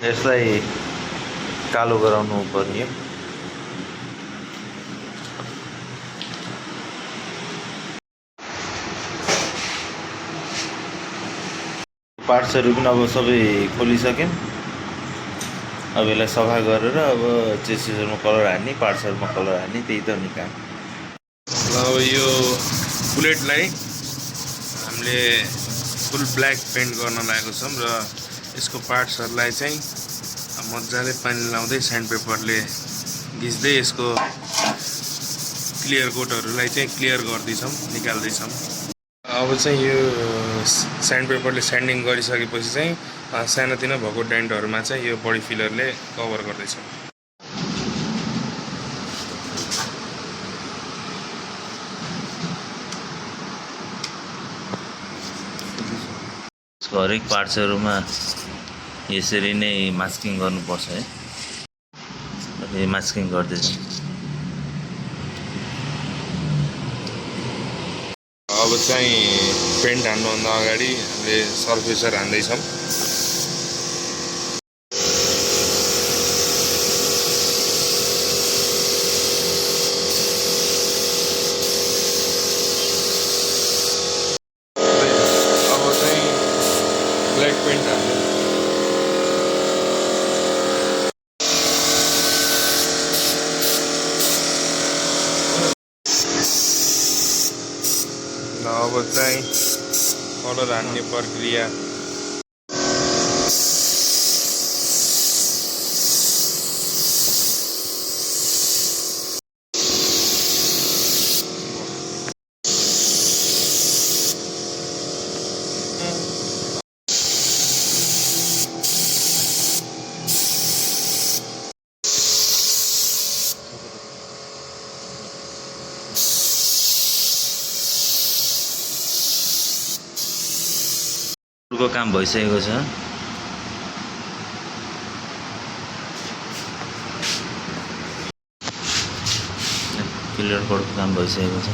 यसलाई कालो गराउनु पर्यो। पार्ट्सहरू पनि अब सबै खोलिसक्यौँ। अब यसलाई सफा गरेर अब चेसिसहरूमा कलर हान्ने, पार्ट्सहरूमा कलर हान्ने, त्यही त नि काम। अब यो बुलेटलाई हामीले फुल ब्ल्याक पेन्ट गर्न लागेको छौँ र यसको पार्ट्सहरूलाई चाहिँ मजाले पानी लाउँदै स्यान्ड पेपरले घिच्दै यसको क्लियर कोटहरूलाई चाहिँ क्लियर गर्दैछौँ, निकाल्दैछौँ। अब चाहिँ यो स्यान्ड पेपरले स्यान्डिङ गरिसकेपछि चाहिँ सानोतिनो भएको डेन्टहरूमा चाहिँ यो बडी फिलरले कभर गर्दैछौँ। हरेक पार्ट्सहरूमा यसरी नै मास्किङ गर्नुपर्छ है। मास्किङ गर्दैछौँ। अब चाहिँ पेन्ट हान्नुभन्दा अगाडि हामीले सर्फेसर हान्दैछौँ। अब चाहिँ ब्ल्याक पेन्ट हाल्नु। अब चाहिँ कलर हान्ने प्रक्रिया। को काम भइसकेको छ। क्लियर कोडको काम भइसकेको छ।